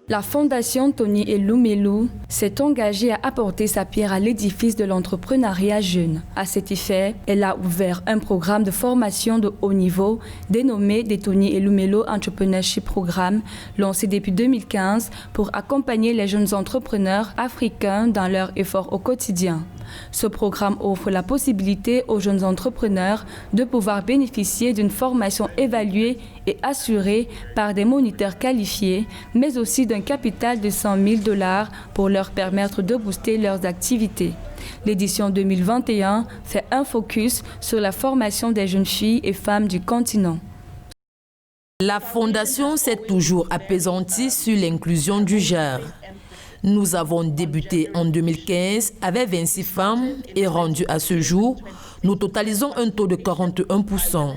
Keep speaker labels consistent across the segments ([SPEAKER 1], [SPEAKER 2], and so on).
[SPEAKER 1] La Fondation Tony Elumelu s'est engagée à apporter sa pierre à l'édifice de l'entrepreneuriat jeune. À cet effet, elle a ouvert un programme de formation de haut niveau dénommé des Tony Elumelu Entrepreneurship Programme, lancé depuis 2015 pour accompagner les jeunes entrepreneurs africains dans leurs efforts au quotidien. Ce programme offre la possibilité aux jeunes entrepreneurs de pouvoir bénéficier d'une formation évaluée et assurée par des moniteurs qualifiés, mais aussi d'un capital de $100 000 pour leur permettre de booster leurs activités. L'édition 2021 fait un focus sur la formation des jeunes filles et femmes du continent.
[SPEAKER 2] La Fondation s'est toujours appesantie sur l'inclusion du genre. Nous avons débuté en 2015 avec 26 femmes et rendu à ce jour, nous totalisons un taux de 41%.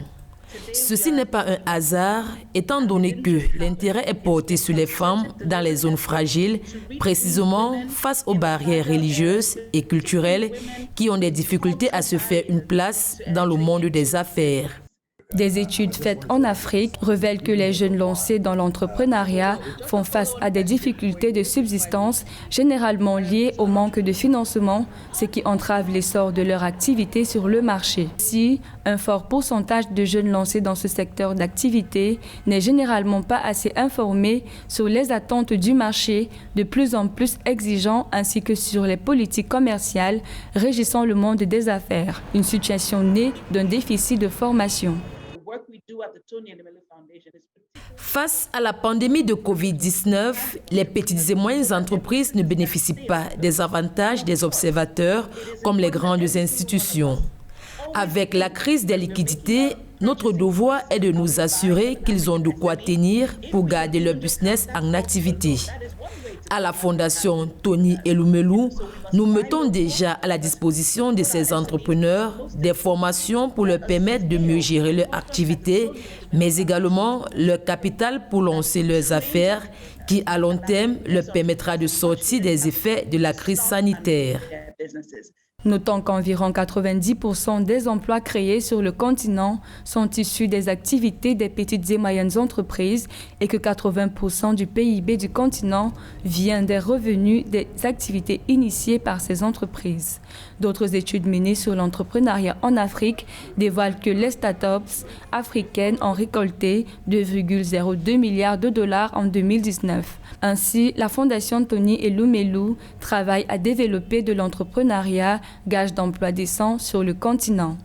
[SPEAKER 2] Ceci n'est pas un hasard, étant donné que l'intérêt est porté sur les femmes dans les zones fragiles, précisément face aux barrières religieuses et culturelles qui ont des difficultés à se faire une place dans le monde des affaires.
[SPEAKER 1] Des études faites en Afrique révèlent que les jeunes lancés dans l'entrepreneuriat font face à des difficultés de subsistance, généralement liées au manque de financement, ce qui entrave l'essor de leur activité sur le marché. Si un fort pourcentage de jeunes lancés dans ce secteur d'activité n'est généralement pas assez informé sur les attentes du marché, de plus en plus exigeant, ainsi que sur les politiques commerciales régissant le monde des affaires, une situation née d'un déficit de formation.
[SPEAKER 2] Face à la pandémie de Covid-19, les petites et moyennes entreprises ne bénéficient pas des avantages des observateurs comme les grandes institutions. Avec la crise des liquidités, notre devoir est de nous assurer qu'ils ont de quoi tenir pour garder leur business en activité. À la Fondation Tony Elumelu, nous mettons déjà à la disposition de ces entrepreneurs des formations pour leur permettre de mieux gérer leur activité, mais également leur capital pour lancer leurs affaires qui, à long terme, leur permettra de sortir des effets de la crise sanitaire.
[SPEAKER 1] Notons qu'environ 90% des emplois créés sur le continent sont issus des activités des petites et moyennes entreprises et que 80% du PIB du continent vient des revenus des activités initiées par ces entreprises. D'autres études menées sur l'entrepreneuriat en Afrique dévoilent que les startups africaines ont récolté 2,02 milliards de dollars en 2019. Ainsi, la Fondation Tony Elumelu travaille à développer de l'entrepreneuriat, gage d'emploi décent sur le continent.